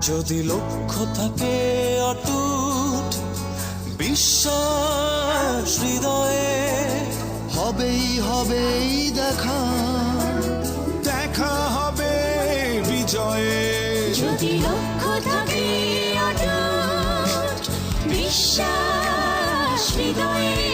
যদি লক্ষ্য থাকে অটুট বিশ্বাস হৃদয়ে, হবেই হবেই দেখা, দেখা হবে বিজয়ে। যদি লক্ষ্য থাকে অটুট বিশ্বাস হৃদয়ে,